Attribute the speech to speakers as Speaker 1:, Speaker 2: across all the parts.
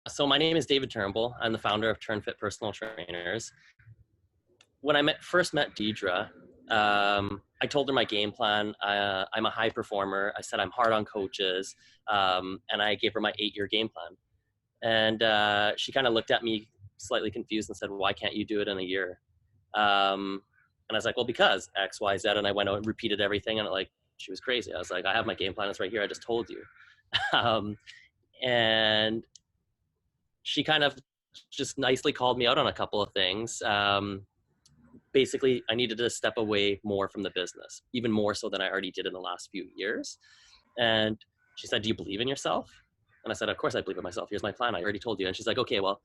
Speaker 1: So my name is David Turnbull. I'm the founder of Turnfit Personal Trainers. When I first met Deidre, I told her my game plan. I'm a high performer. I said I'm hard on coaches, and I gave her my 8-year game plan. And she kind of looked at me slightly confused and said, "Why can't you do it in a year?" And I was like, "Well, because X, Y, Z." And I went out and repeated everything, and she was crazy. I was like, "I have my game plan. It's right here. I just told you." um, and she kind of just nicely called me out on a couple of things. Basically, I needed to step away more from the business, even more so than I already did in the last few years. And she said, "Do you believe in yourself?" And I said, "Of course I believe in myself. Here's my plan. I already told you." And she's like, "Okay, well,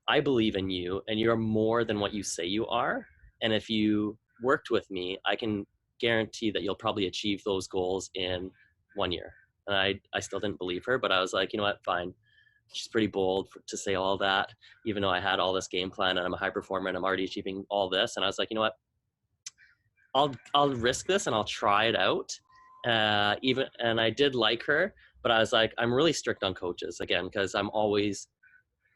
Speaker 1: I believe in you, and you're more than what you say you are. And if you worked with me, I can guarantee that you'll probably achieve those goals in 1 year." And I still didn't believe her, but I was like, you know what, fine. She's pretty bold to say all that, even though I had all this game plan and I'm a high performer and I'm already achieving all this. And I was like, you know what, I'll risk this and I'll try it out. And I did like her, but I was like, I'm really strict on coaches again, because I'm always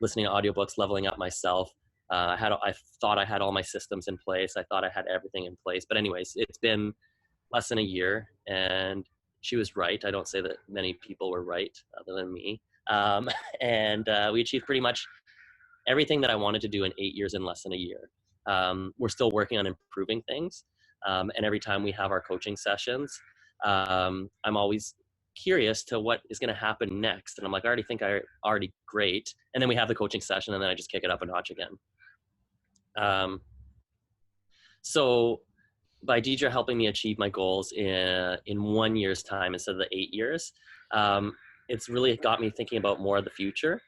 Speaker 1: listening to audiobooks, leveling up myself. I thought I had all my systems in place. I thought I had everything in place. But anyways, it's been less than a year, and she was right. I don't say that many people were right other than me. Um, and we achieved pretty much everything that I wanted to do in 8 years in less than a year. We're still working on improving things. And every time we have our coaching sessions, I'm always curious to what is going to happen next. And I'm like, I already think I already great. And then we have the coaching session, and then I just kick it up a notch again. So by Deidre helping me achieve my goals in 1 year's time instead of the 8 years, it's really got me thinking about more of the future.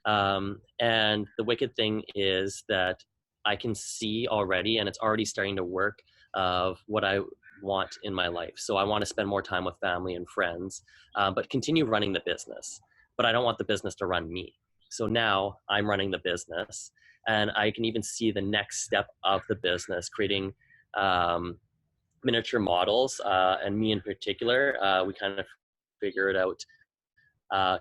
Speaker 1: And the wicked thing is that I can see already, and it's already starting to work, of what I want in my life. So I want to spend more time with family and friends, but continue running the business. But I don't want the business to run me. So now I'm running the business, and I can even see the next step of the business, creating miniature models. And me in particular, we kind of figured out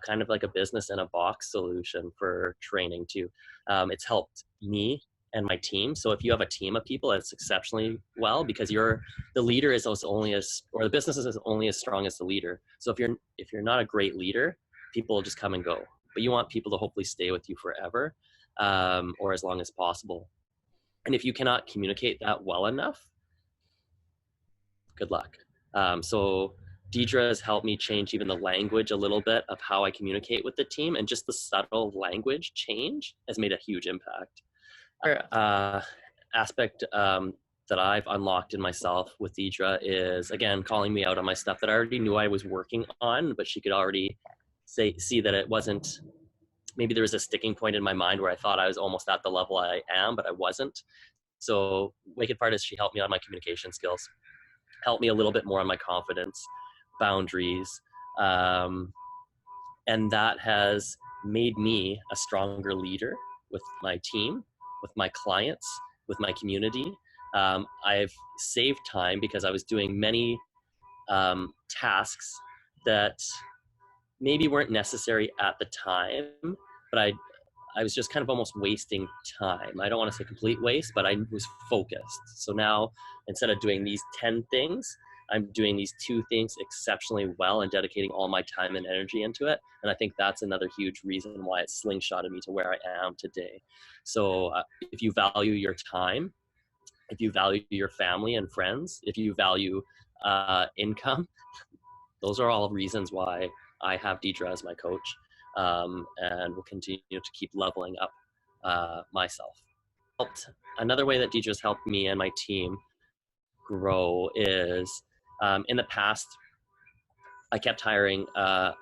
Speaker 1: kind of like a business in a box solution for training too. It's helped me and my team. So if you have a team of people, it's exceptionally well, because the leader is only as, or the business is only as strong as the leader. So if you're not a great leader, people will just come and go. But you want people to hopefully stay with you forever, or as long as possible. And if you cannot communicate that well enough, good luck. So Deidre has helped me change even the language a little bit of how I communicate with the team, and just the subtle language change has made a huge impact. Another aspect that I've unlocked in myself with Deidre is, again, calling me out on my stuff that I already knew I was working on, but she could already see that it wasn't, maybe there was a sticking point in my mind where I thought I was almost at the level I am, but I wasn't. So wicked part is she helped me on my communication skills, helped me a little bit more on my confidence, boundaries, and that has made me a stronger leader with my team, with my clients, with my community. I've saved time because I was doing many tasks that maybe weren't necessary at the time, but I was just kind of almost wasting time. I don't want to say complete waste, but I was focused. So now, instead of doing these 10 things, I'm doing these 2 things exceptionally well and dedicating all my time and energy into it. And I think that's another huge reason why it slingshotted me to where I am today. So if you value your time, if you value your family and friends, if you value income, those are all reasons why I have Deidre as my coach, and will continue to keep leveling up myself. Another way that Deidre's helped me and my team grow is, in the past, I kept hiring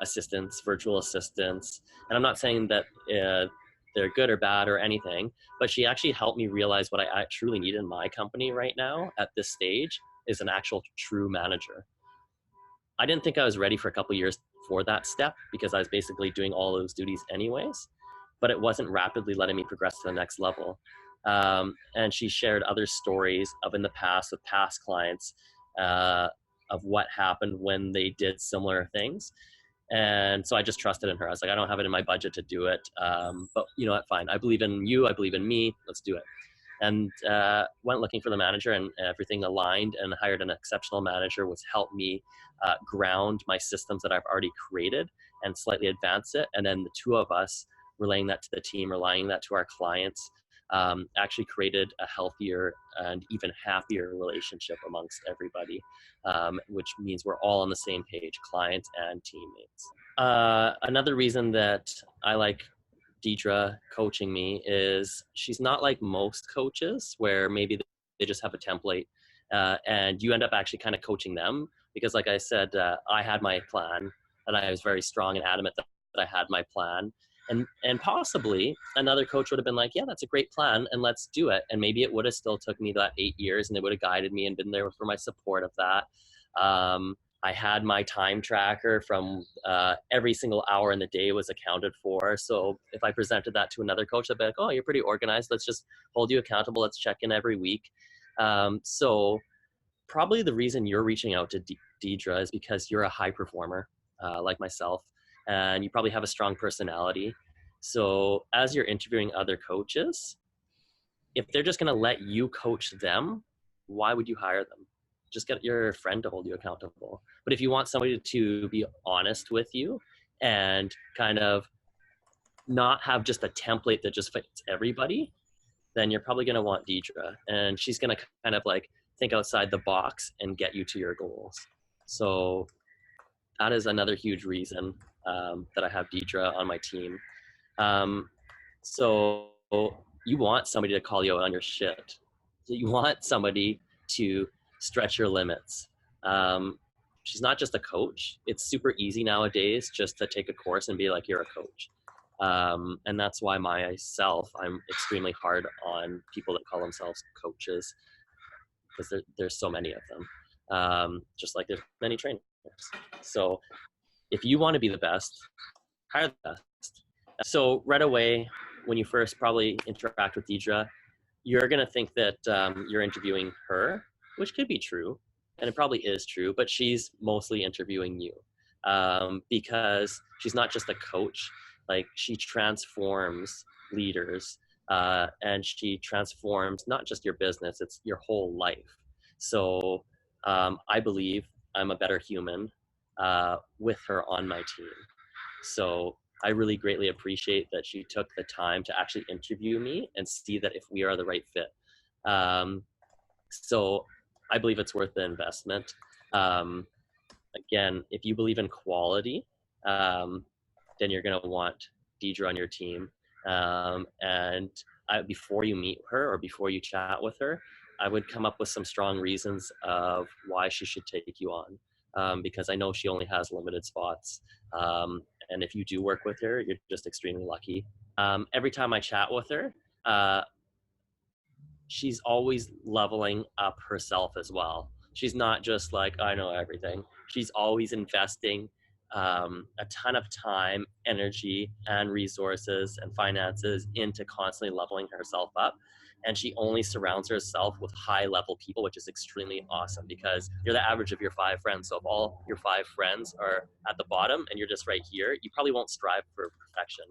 Speaker 1: assistants, virtual assistants, and I'm not saying that they're good or bad or anything, but she actually helped me realize what I truly need in my company right now at this stage is an actual true manager. I didn't think I was ready for a couple of years for that step, because I was basically doing all those duties anyways, but it wasn't rapidly letting me progress to the next level. And she shared other stories of in the past with past clients, of what happened when they did similar things. And so I just trusted in her. I was like, I don't have it in my budget to do it. But you know what, fine. I believe in you. I believe in me. Let's do it. And went looking for the manager, and everything aligned, and hired an exceptional manager, which helped me ground my systems that I've already created and slightly advance it. And then the two of us relaying that to the team, relaying that to our clients, actually created a healthier and even happier relationship amongst everybody, which means we're all on the same page, clients and teammates. Another reason that I like Deidre coaching me is she's not like most coaches where maybe they just have a template and you end up actually kind of coaching them, because like I said, I had my plan and I was very strong and adamant that I had my plan. And possibly another coach would have been like, yeah, that's a great plan and let's do it. And maybe it would have still took me that 8 years and they would have guided me and been there for my support of that. I had my time tracker from every single hour in the day was accounted for. So if I presented that to another coach, they'd be like, oh, you're pretty organized. Let's just hold you accountable. Let's check in every week. So probably the reason you're reaching out to Deidre is because you're a high performer like myself, and you probably have a strong personality. So as you're interviewing other coaches, if they're just going to let you coach them, why would you hire them? Just get your friend to hold you accountable. But if you want somebody to be honest with you and kind of not have just a template that just fits everybody, then you're probably going to want Deidre, and she's going to kind of like think outside the box and get you to your goals. So that is another huge reason that I have Deidre on my team. So you want somebody to call you out on your shit. You want somebody to stretch your limits. She's not just a coach. It's super easy nowadays just to take a course and be like, you're a coach. And that's why I'm extremely hard on people that call themselves coaches, because there's so many of them, just like there's many trainers. So if you want to be the best, hire the best. So right away, when you first probably interact with Deidre, you're going to think that you're interviewing her, which could be true, and it probably is true, but she's mostly interviewing you because she's not just a coach. Like, she transforms leaders and she transforms not just your business, it's your whole life. So I believe I'm a better human with her on my team. So I really greatly appreciate that she took the time to actually interview me and see that if we are the right fit. So I believe it's worth the investment. Again, if you believe in quality, then you're going to want Deidre on your team. And before you meet her or before you chat with her, I would come up with some strong reasons of why she should take you on, because I know she only has limited spots. And if you do work with her, you're just extremely lucky. Every time I chat with her, she's always leveling up herself as well. She's not just like, I know everything. She's always investing a ton of time, energy, and resources and finances into constantly leveling herself up. And she only surrounds herself with high-level people, which is extremely awesome, because you're the average of your 5 friends. So if all your 5 friends are at the bottom and you're just right here, you probably won't strive for perfection.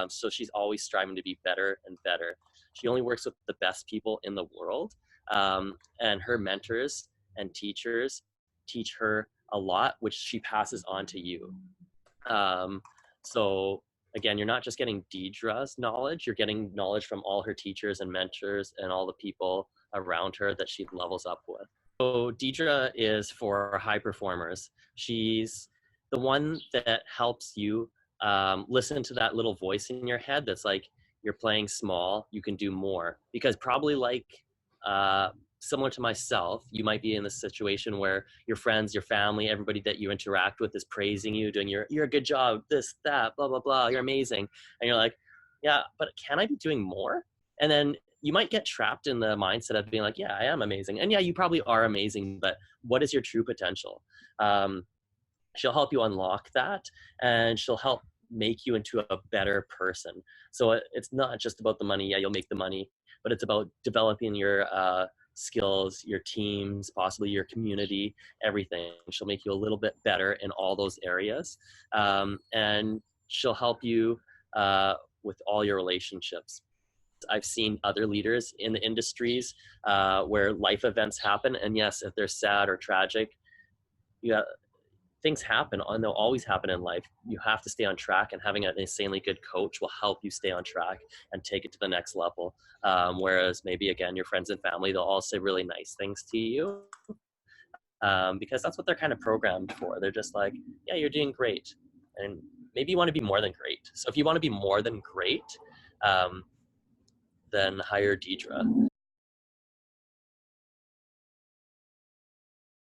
Speaker 1: So she's always striving to be better and better. She only works with the best people in the world. And her mentors and teachers teach her a lot, which she passes on to you. So again, you're not just getting Deidre's knowledge, you're getting knowledge from all her teachers and mentors and all the people around her that she levels up with. So Deidre is for high performers. She's the one that helps you listen to that little voice in your head that's like, you're playing small, you can do more. Because probably like similar to myself, you might be in this situation where your friends, your family, everybody that you interact with is praising you, doing you're a good job, this, that, blah, blah, blah, you're amazing. And you're like, yeah, but can I be doing more? And then you might get trapped in the mindset of being like, yeah, I am amazing. And yeah, you probably are amazing, but what is your true potential? She'll help you unlock that, and she'll help make you into a better person. So it's not just about the money. Yeah, you'll make the money, but it's about developing your skills, your teams, possibly your community, everything. She'll make you a little bit better in all those areas. And she'll help you with all your relationships. I've seen other leaders in the industries where life events happen. And yes, if they're sad or tragic, you things happen and they'll always happen in life. You have to stay on track, and having an insanely good coach will help you stay on track and take it to the next level. Whereas maybe, again, your friends and family, they'll all say really nice things to you because that's what they're kind of programmed for. They're just like, yeah, you're doing great. And maybe you want to be more than great. So if you want to be more than great, then hire Deidre.